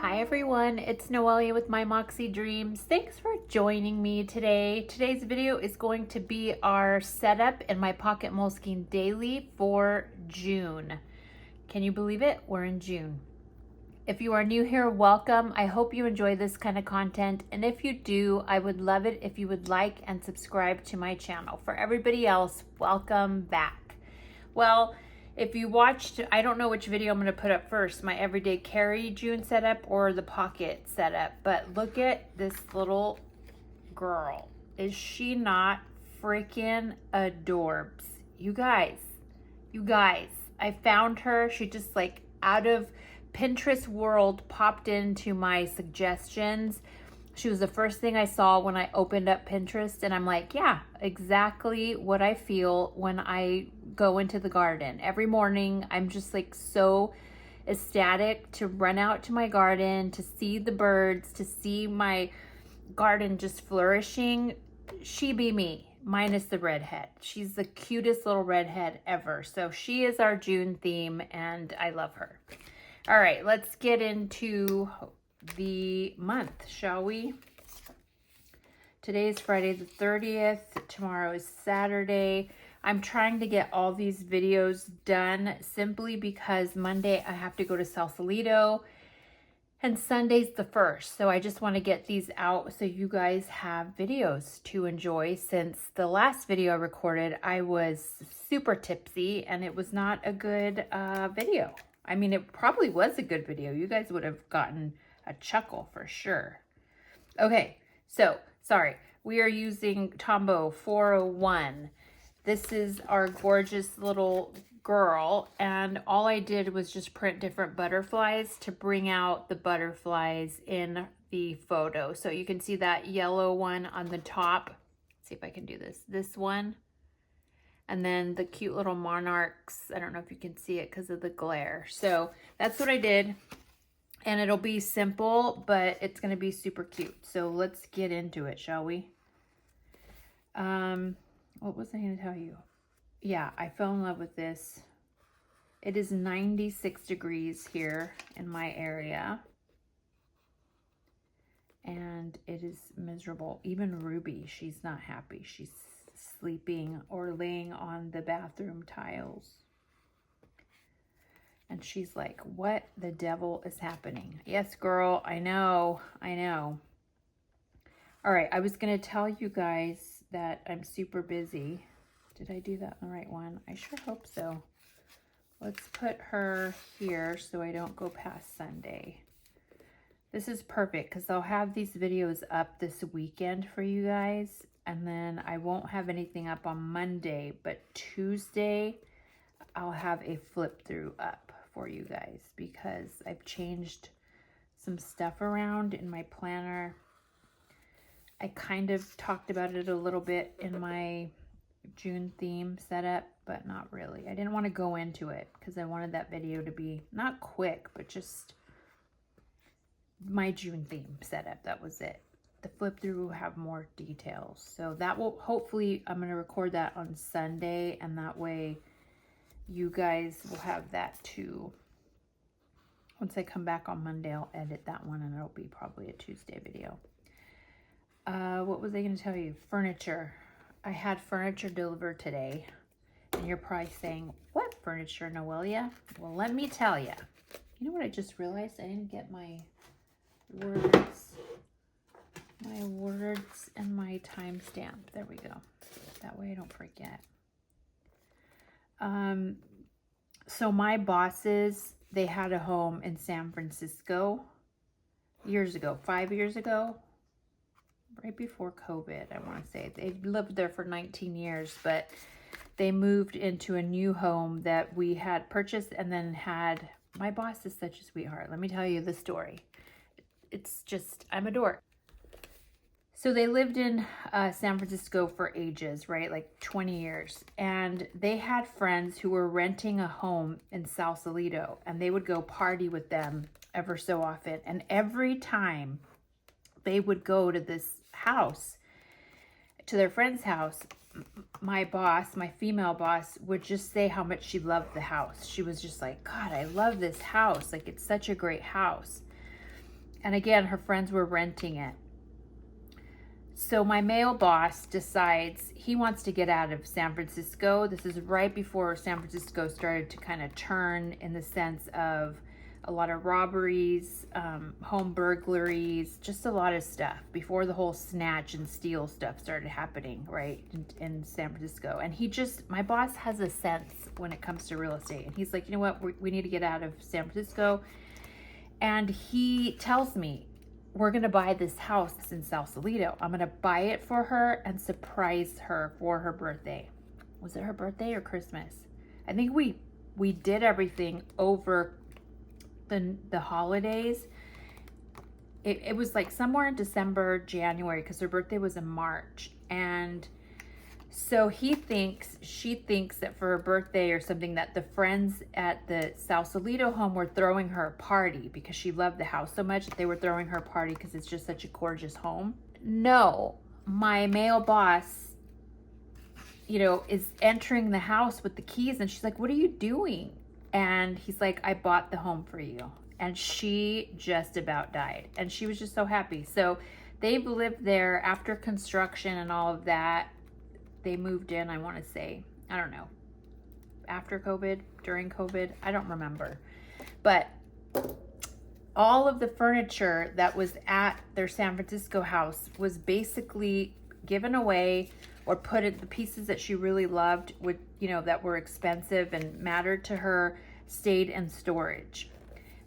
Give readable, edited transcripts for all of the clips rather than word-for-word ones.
Hi everyone, it's Noelia with My Moxie Dreams. Thanks for joining me today. Today's video is going to be our setup in my Pocket Moleskine daily for June. Can you believe it? We're in June. If you are new here, welcome. I hope you enjoy this kind of content. And if you do, I would love it if you would like and subscribe to my channel. For everybody else, welcome back. Well, if you watched, I don't know which video I'm going to put up first, my everyday carry June setup or the pocket setup, but look at this little girl. Is she not freaking adorbs? You guys, I found her. She just like out of Pinterest world popped into my suggestions. She was the first thing I saw when I opened up Pinterest, and I'm like, yeah, exactly what I feel when I go into the garden. Every morning, I'm just like so ecstatic to run out to my garden, to see the birds, to see my garden just flourishing. She be me, minus the redhead. She's the cutest little redhead ever. So she is our June theme, and I love her. All right, let's get into the month, shall we? Today is Friday the 30th. Tomorrow is Saturday. I'm trying to get all these videos done simply because Monday I have to go to Saucebox and Sunday's the 1st. So I just want to get these out so you guys have videos to enjoy. Since the last video I recorded, I was super tipsy and it was not a good video. I mean, it probably was a good video. You guys would have gotten a chuckle for sure. Okay, so sorry. We are using Tombow 401. This is our gorgeous little girl, and all I did was just print different butterflies to bring out the butterflies in the photo. So you can see that yellow one on the top. Let's see if I can do this. This one. And then the cute little monarchs. I don't know if you can see it because of the glare. So that's what I did. And it'll be simple, but it's going to be super cute. So let's get into it, shall we? What was I going to tell you? Yeah, I fell in love with this. It is 96 degrees here in my area. And it is miserable. Even Ruby, she's not happy. She's sleeping or laying on the bathroom tiles. And she's like, what the devil is happening? Yes, girl, I know. All right, I was going to tell you guys that I'm super busy. Did I do that on the right one? I sure hope so. Let's put her here so I don't go past Sunday. This is perfect because I'll have these videos up this weekend for you guys. And then I won't have anything up on Monday, but Tuesday I'll have a flip through up for you guys because I've changed some stuff around in my planner. I kind of talked about it a little bit in my June theme setup, but not really. I didn't want to go into it because I wanted that video to be not quick, but just my June theme setup. That was it. The flip through will have more details. So that will hopefully, I'm going to record that on Sunday, and that way you guys will have that too. Once I come back on Monday, I'll edit that one and it'll be probably a Tuesday video. What was I going to tell you? Furniture. I had furniture delivered today. And you're probably saying, what furniture, Noelia? Well, let me tell you. You know what I just realized? I didn't get my words. My words and my timestamp. There we go. That way I don't forget. So my bosses, they had a home in San Francisco years ago, 5 years ago, right before COVID, I want to say. They lived there for 19 years, but they moved into a new home that we had purchased and then had, my boss is such a sweetheart. Let me tell you the story. It's just, I'm a dork. So they lived in San Francisco for ages, right? Like 20 years. And they had friends who were renting a home in Saucebox, and they would go party with them ever so often. And every time they would go to this house, to their friend's house, my boss, my female boss, would just say how much she loved the house. She was just like, God, I love this house. Like, it's such a great house. And again, her friends were renting it. So my male boss decides he wants to get out of San Francisco. This is right before San Francisco started to kind of turn in the sense of a lot of robberies, home burglaries, just a lot of stuff before the whole snatch and steal stuff started happening, right, in San Francisco. And my boss has a sense when it comes to real estate. And he's like, you know what, we need to get out of San Francisco. And he tells me, we're going to buy this house in Sausalito. I'm going to buy it for her and surprise her for her birthday. Was it her birthday or Christmas? I think we did everything over the holidays. It was like somewhere in December, January, because her birthday was in March. And so she thinks that for her birthday or something that the friends at the Sausalito home were throwing her a party because she loved the house so much that they were throwing her a party because it's just such a gorgeous home. No, my male boss, is entering the house with the keys, and she's like, what are you doing? And he's like, I bought the home for you. And she just about died. And she was just so happy. So they've lived there after construction and all of that. They moved in, I want to say, I don't know, after COVID, during COVID, I don't remember. But all of the furniture that was at their San Francisco house was basically given away or put in the pieces that she really loved with, that were expensive and mattered to her, stayed in storage.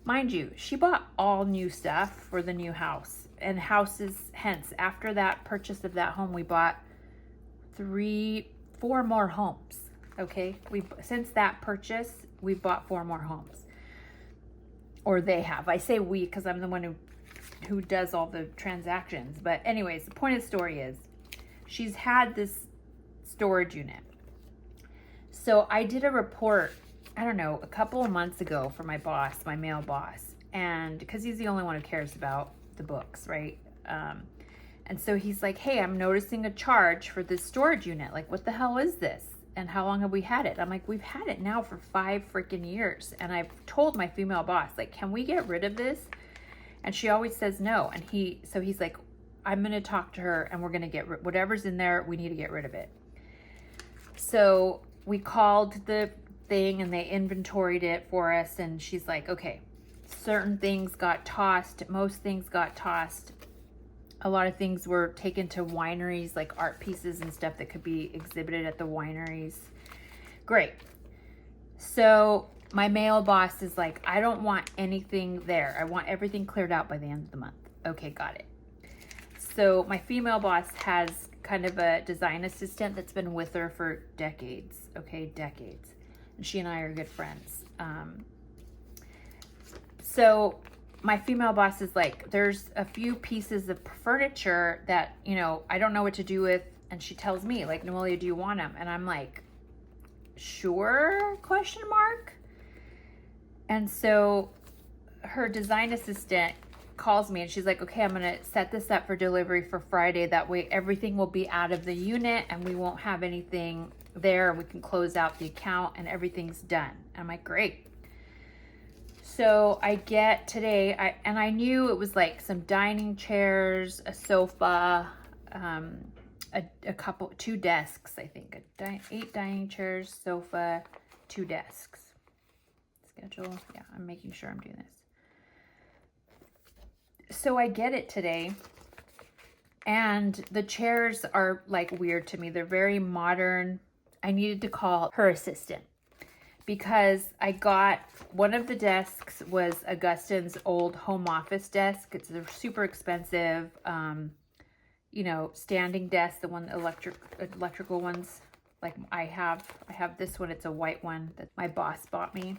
Mind you, she bought all new stuff for the new house and houses. Hence, after that purchase of that home, we bought 4 more homes. Okay. Since that purchase, we bought 4 more homes, or they have. I say we, cause I'm the one who does all the transactions. But anyways, the point of the story is she's had this storage unit. So I did a report, I don't know, a couple of months ago for my boss, my male boss. And because he's the only one who cares about the books, right? And so he's like, hey, I'm noticing a charge for this storage unit. Like, what the hell is this? And how long have we had it? I'm like, we've had it now for 5 freaking years. And I've told my female boss, like, can we get rid of this? And she always says no. And he's like, I'm going to talk to her and we're going to get whatever's in there. We need to get rid of it. So we called the thing and they inventoried it for us. And she's like, okay, certain things got tossed. Most things got tossed. A lot of things were taken to wineries, like art pieces and stuff that could be exhibited at the wineries. Great. So my male boss is like, I don't want anything there. I want everything cleared out by the end of the month. Okay, got it. So my female boss has kind of a design assistant that's been with her for decades. Okay, decades. And she and I are good friends. So my female boss is like, there's a few pieces of furniture that, I don't know what to do with. And she tells me, like, Noelia, do you want them? And I'm like, sure, ? And so her design assistant calls me and she's like, okay, I'm going to set this up for delivery for Friday. That way everything will be out of the unit and we won't have anything there. We can close out the account and everything's done. I'm like, great. So I get today, I knew it was like some dining chairs, a sofa, a couple, 2 desks, I think, 8 dining chairs, sofa, 2 desks. Schedule. Yeah, I'm making sure I'm doing this. So I get it today, and the chairs are like weird to me. They're very modern. I needed to call her assistant because I got one of the desks was Augustin's old home office desk. It's a super expensive, standing desk, the one electrical ones. Like I have this one. It's a white one that my boss bought me.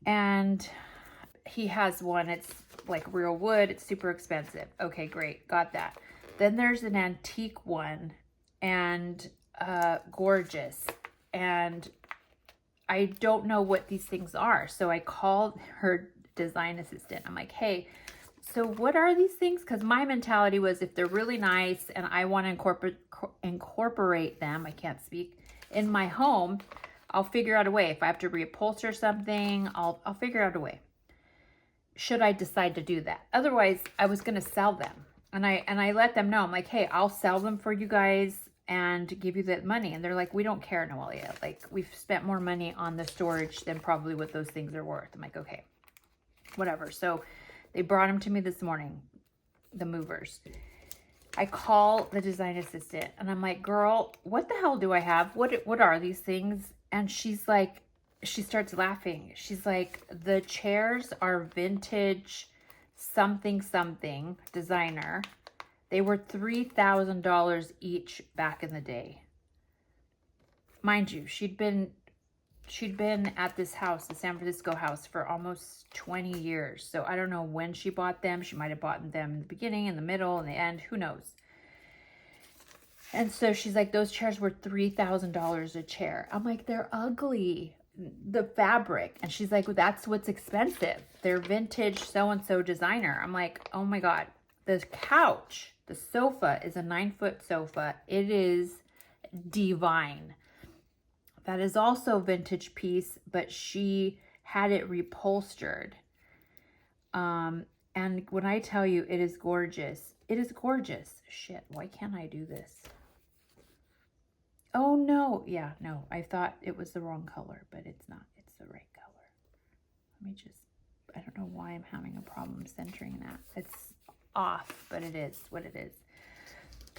And he has one. It's like real wood. It's super expensive. Okay, great. Got that. Then there's an antique one and gorgeous. And I don't know what these things are. So I called her design assistant. I'm like, hey, so what are these things? Because my mentality was if they're really nice and I want to incorporate them, I can't speak, in my home, I'll figure out a way. If I have to reupholster something, I'll figure out a way. should I decide to do that. Otherwise, I was going to sell them. And I let them know, I'm like, hey, I'll sell them for you guys and give you that money. And they're like, we don't care, Noelia. Like, we've spent more money on the storage than probably what those things are worth. I'm like, okay, whatever. So they brought them to me this morning, the movers. I call the design assistant and I'm like, girl, what the hell do I have? What are these things? And she's like, she starts laughing. She's like, the chairs are vintage something designer. They were $3,000 each back in the day. Mind you, she'd been at this house, the San Francisco house, for almost 20 years. So I don't know when she bought them. She might have bought them in the beginning, in the middle, in the end. Who knows? And so she's like, those chairs were $3,000 a chair. I'm like, they're ugly. The fabric. And she's like, well, that's what's expensive. They're vintage so-and-so designer. I'm like, oh my God. The couch, the sofa is a 9-foot sofa. It is divine. That is also a vintage piece, but she had it reupholstered. And when I tell you it is gorgeous, it is gorgeous. Shit, why can't I do this? Oh no, yeah, no, I thought it was the wrong color, but it's not, it's the right color. Let me just, I don't know why I'm having a problem centering that. It's off, but it is what it is.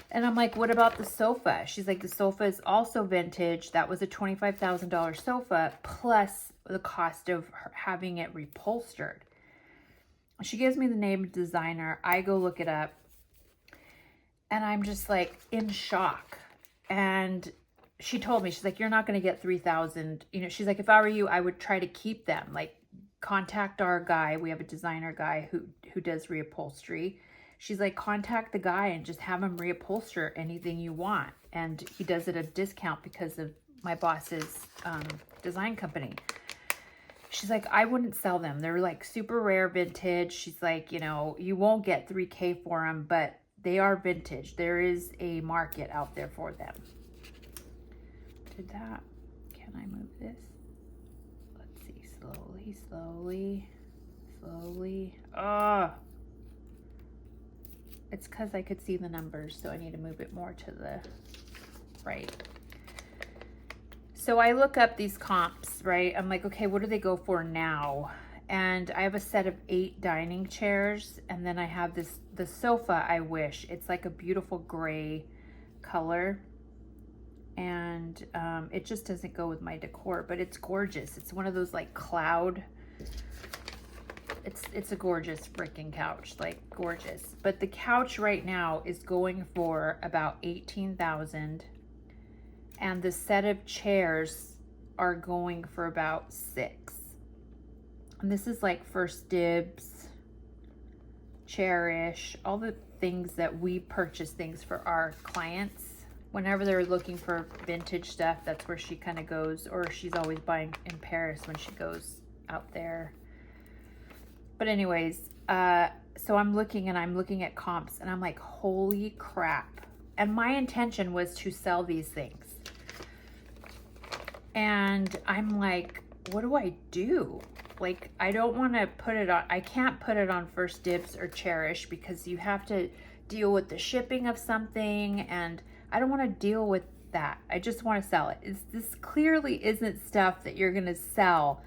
And I'm like, what about the sofa? She's like, the sofa is also vintage. That was a $25,000 sofa plus the cost of having it reupholstered. She gives me the name of designer. I go look it up and I'm just like in shock. And she told me, she's like, you're not going to get 3,000. You know, she's like, if I were you, I would try to keep them. Like, contact our guy. We have a designer guy who does reupholstery. She's like, contact the guy and just have him reupholster anything you want. And he does it at a discount because of my boss's design company. She's like, I wouldn't sell them. They're like super rare vintage. She's like, you know, you won't get 3K for them, but they are vintage. There is a market out there for them. Did that? Can I move this? Let's see. Slowly. Oh, it's because I could see the numbers, so I need to move it more to the right. So I look up these comps, right? I'm like, okay, what do they go for now? And I have a set of 8 dining chairs, and then I have the sofa. I wish it's like a beautiful gray color, and it just doesn't go with my decor, but it's gorgeous. It's one of those like cloud. It's a gorgeous freaking couch, like gorgeous. But the couch right now is going for about $18,000, and the set of chairs are going for about $6,000. And this is like First Dibs, Cherish, all the things that we purchase things for our clients. Whenever they're looking for vintage stuff, that's where she kind of goes, or she's always buying in Paris when she goes out there. But anyways, so I'm looking at comps and I'm like, holy crap. And my intention was to sell these things. And I'm like, what do I do? Like, I don't want to put it on, I can't put it on First Dibs or Cherish because you have to deal with the shipping of something, and I don't want to deal with that. I just want to sell it. This clearly isn't stuff that you're going to sell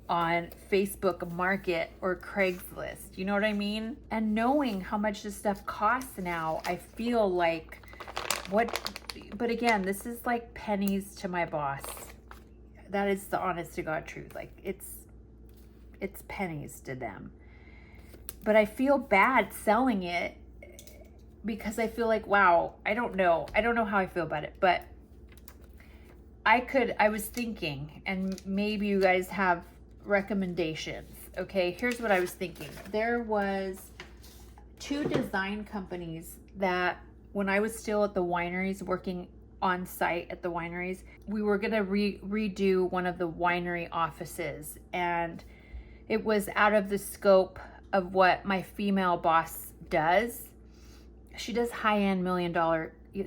on Facebook Market or Craigslist. You know what I mean? And knowing how much this stuff costs now, I feel like but again, this is like pennies to my boss. That is the honest to God truth. Like, it's pennies to them. But I feel bad selling it because I feel like, wow, I don't know how I feel about it, but I was thinking, and maybe you guys have recommendations. Okay, here's what I was thinking. There was 2 design companies that when I was still at the wineries, working on site at the wineries, we were gonna redo one of the winery offices, and it was out of the scope of what my female boss does. She does high-end $1 million.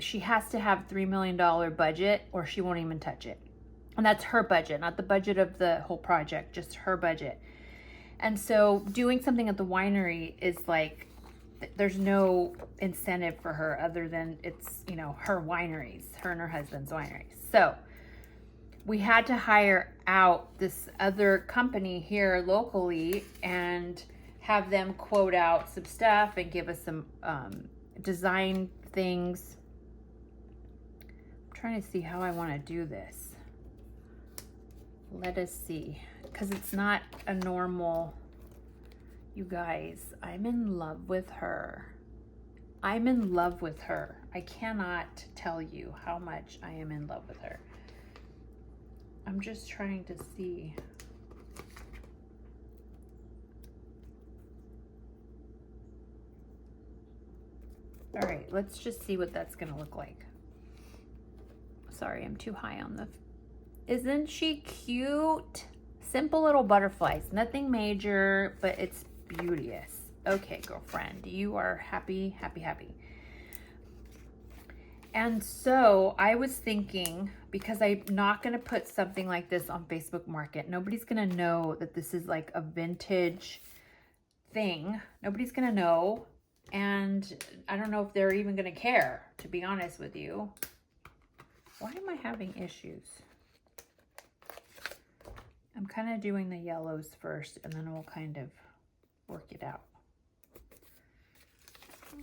She has to have $3 million budget or she won't even touch it. And that's her budget, not the budget of the whole project, just her budget. And so doing something at the winery is like, there's no incentive for her other than it's, you know, her wineries, her and her husband's wineries. So we had to hire out this other company here locally and have them quote out some stuff and give us some design things. I'm trying to see how I want to do this. Let us see, because it's not a normal, you guys, I'm in love with her. I'm in love with her. I cannot tell you how much I am in love with her. I'm just trying to see. All right, let's just see what that's gonna look like. Sorry, I'm too high on the, isn't she cute? Simple little butterflies, nothing major, but it's beauteous. Okay, girlfriend, you are happy, happy, happy. And so I was thinking, because I'm not gonna put something like this on Facebook Market, nobody's gonna know that this is like a vintage thing. Nobody's gonna know. And I don't know if they're even gonna care, to be honest with you. Why am I having issues? I'm kind of doing the yellows first and then we'll kind of work it out.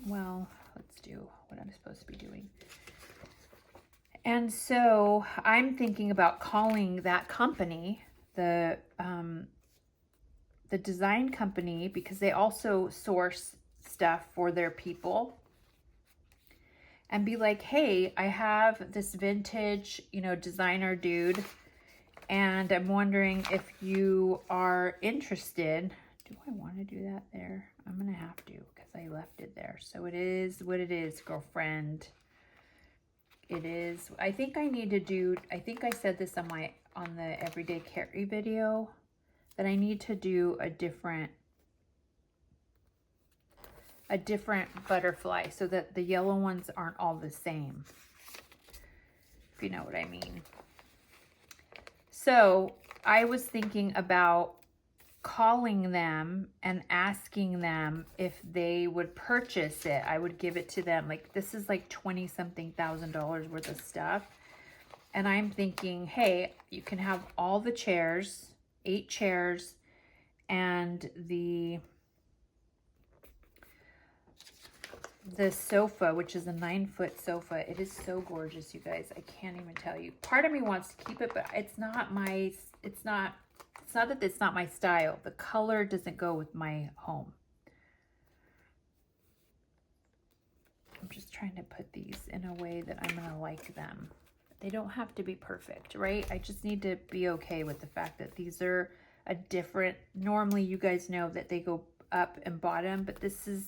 Well, let's do what I'm supposed to be doing. And so I'm thinking about calling that company, the design company, because they also source stuff for their people, and be like, hey, I have this vintage, you know, designer dude, and I'm wondering if you are interested. Do I want to do that there? I'm gonna have to, because I left it there. So it is what it is, girlfriend. It is. I think I need to do, I think I said this on the everyday carry video, that I need to do a different butterfly so that the yellow ones aren't all the same, if you know what I mean. So I was thinking about calling them and asking them if they would purchase it. I would give it to them. Like, this is like 20-something thousand worth of stuff. And I'm thinking, hey, you can have all the chairs, 8 chairs, and the sofa, which is a 9-foot sofa. It is so gorgeous, you guys. I can't even tell you. Part of me wants to keep it, but it's not that it's not my style. The color doesn't go with my home. I'm just trying to put these in a way that I'm gonna like them. They don't have to be perfect, right? I just need to be okay with the fact that these are a different, normally you guys know that they go up and bottom, but this is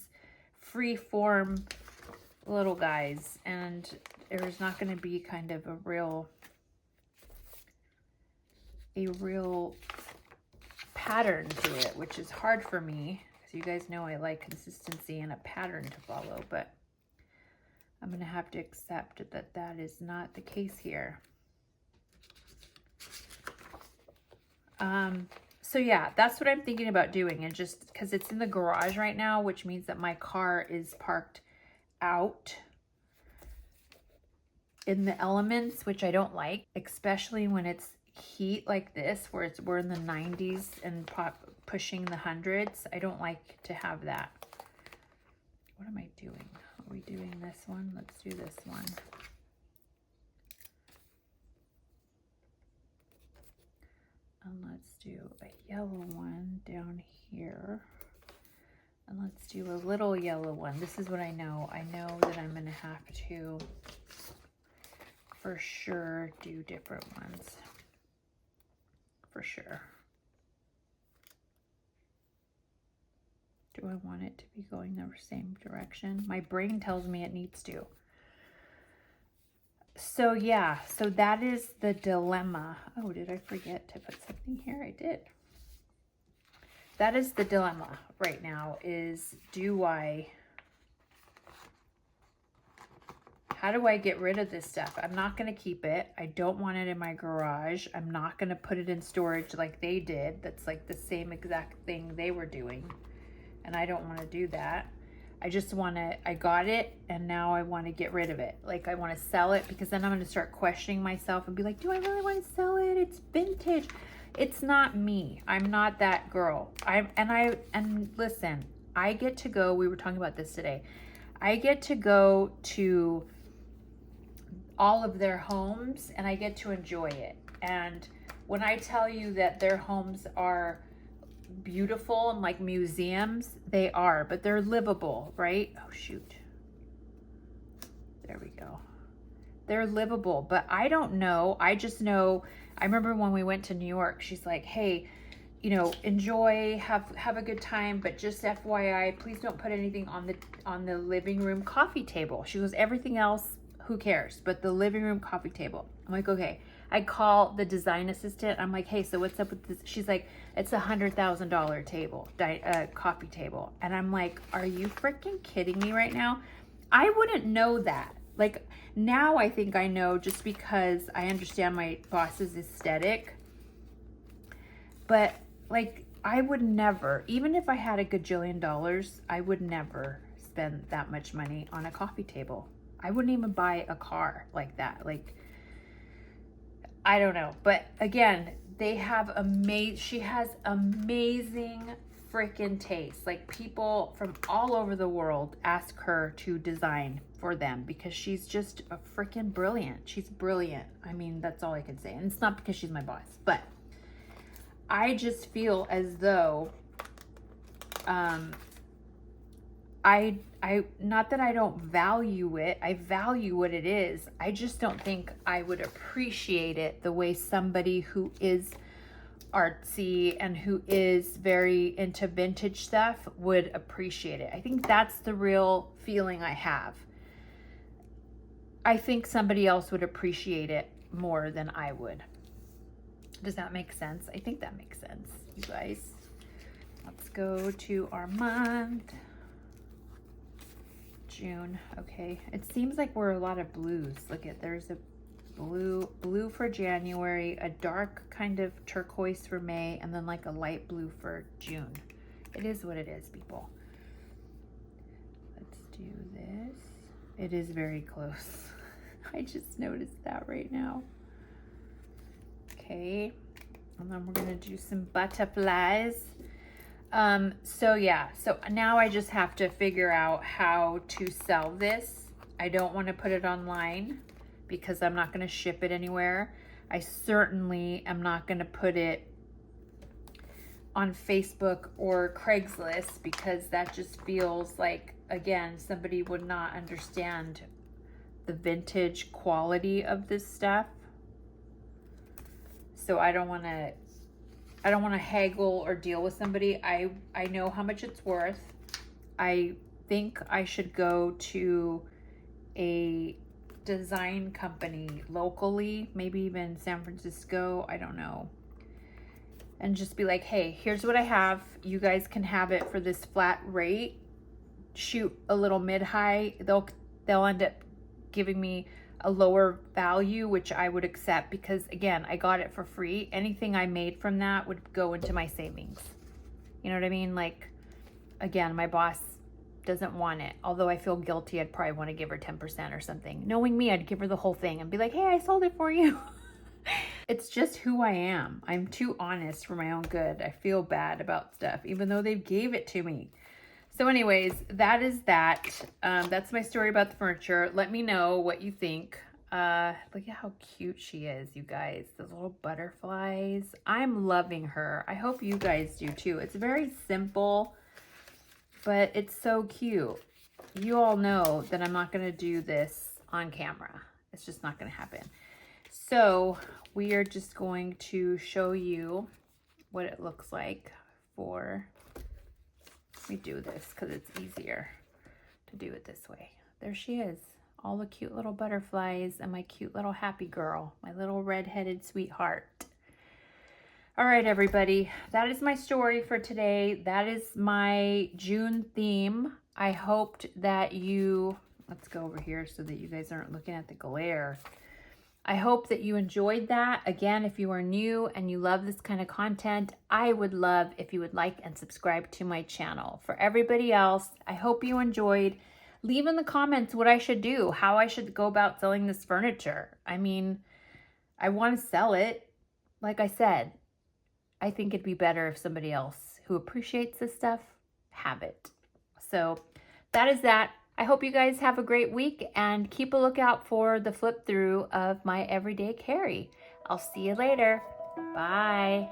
free form little guys, and there's not going to be kind of a real pattern to it, which is hard for me, because you guys know I like consistency and a pattern to follow, but I'm going to have to accept that that is not the case here. So yeah, that's what I'm thinking about doing. And just because it's in the garage right now, which means that my car is parked out in the elements, which I don't like, especially when it's heat like this, where we're in the 90s and pushing the hundreds. I don't like to have that. What am I doing? Are we doing this one? Let's do this one. And let's do a yellow one down here. And let's do a little yellow one. This is what I know. I know that I'm going to have to, for sure, do different ones. For sure. Do I want it to be going the same direction? My brain tells me it needs to. So yeah, so that is the dilemma. Oh, did I forget to put something here? I did. That is the dilemma right now, is do I how do I get rid of this stuff? I'm not going to keep it. I don't want it in my garage. I'm not going to put it in storage like they did. That's like the same exact thing they were doing. And I don't want to do that. I just want to, I got it and now I want to get rid of it. Like I want to sell it because then I'm going to start questioning myself and be like, do I really want to sell it? It's vintage. It's not me. I'm not that girl. And listen, I get to go, we were talking about this today. I get to go to all of their homes and I get to enjoy it. And when I tell you that their homes are beautiful and like museums, they are, but they're livable, right? Oh shoot, there we go. They're livable, but I don't know. I just know, I remember when we went to New York, she's like, hey, you know, enjoy, have a good time, but just FYI, please don't put anything on the living room coffee table. She goes, everything else, who cares, but the living room coffee table. I'm like, okay. I call the design assistant. I'm like, hey, so what's up with this? She's like, it's $100,000 table, coffee table. And I'm like, are you freaking kidding me right now? I wouldn't know that. Like now I think I know just because I understand my boss's aesthetic. But like I would never, even if I had a gajillion dollars, I would never spend that much money on a coffee table. I wouldn't even buy a car like that. Like, I don't know. But again, they have she has amazing freaking taste. Like people from all over the world ask her to design for them because she's just a freaking brilliant. She's brilliant. I mean, that's all I can say. And it's not because she's my boss, but I just feel as though, I not that I don't value it, I value what it is. I just don't think I would appreciate it the way somebody who is artsy and who is very into vintage stuff would appreciate it. I think that's the real feeling I have. I think somebody else would appreciate it more than I would. Does that make sense? I think that makes sense, you guys. Let's go to our month. June. Okay, it seems like we're a lot of blues. Look at, there's a blue for January, a dark kind of turquoise for May, and then like a light blue for June. It is what it is, people. Let's do this. It is very close. I just noticed that right now. Okay, and then we're gonna do some butterflies. So yeah, so now I just have to figure out how to sell this. I don't want to put it online because I'm not going to ship it anywhere. I certainly am not going to put it on Facebook or Craigslist because that just feels like, again, somebody would not understand the vintage quality of this stuff. So I don't want to haggle or deal with somebody. I know how much it's worth. I think I should go to a design company locally, maybe even San Francisco, I don't know. And just be like, hey, here's what I have. You guys can have it for this flat rate. Shoot a little mid-high. They'll end up giving me a lower value, which I would accept because again, I got it for free. Anything I made from that would go into my savings. You know what I mean? Like, again, my boss doesn't want it. Although I feel guilty, I'd probably want to give her 10% or something. Knowing me, I'd give her the whole thing and be like, hey, I sold it for you. It's just who I am. I'm too honest for my own good. I feel bad about stuff, even though they gave it to me. So anyways, that is that. That's my story about the furniture. Let me know what you think. Look at how cute she is, you guys. Those little butterflies. I'm loving her. I hope you guys do too. It's very simple, but it's so cute. You all know that I'm not going to do this on camera. It's just not going to happen. So we are just going to show you what it looks like for... Let me do this because it's easier to do it this way. There she is. All the cute little butterflies and my cute little happy girl, my little red-headed sweetheart. All right, everybody. That is my story for today. That is my June theme. I hoped that you Let's go over here so that you guys aren't looking at the glare. I hope that you enjoyed that. Again, if you are new and you love this kind of content, I would love if you would like and subscribe to my channel. For everybody else, I hope you enjoyed. Leave in the comments what I should do, how I should go about selling this furniture. I mean, I want to sell it. Like I said, I think it'd be better if somebody else who appreciates this stuff have it. So that is that. I hope you guys have a great week and keep a lookout for the flip through of my everyday carry. I'll see you later. Bye.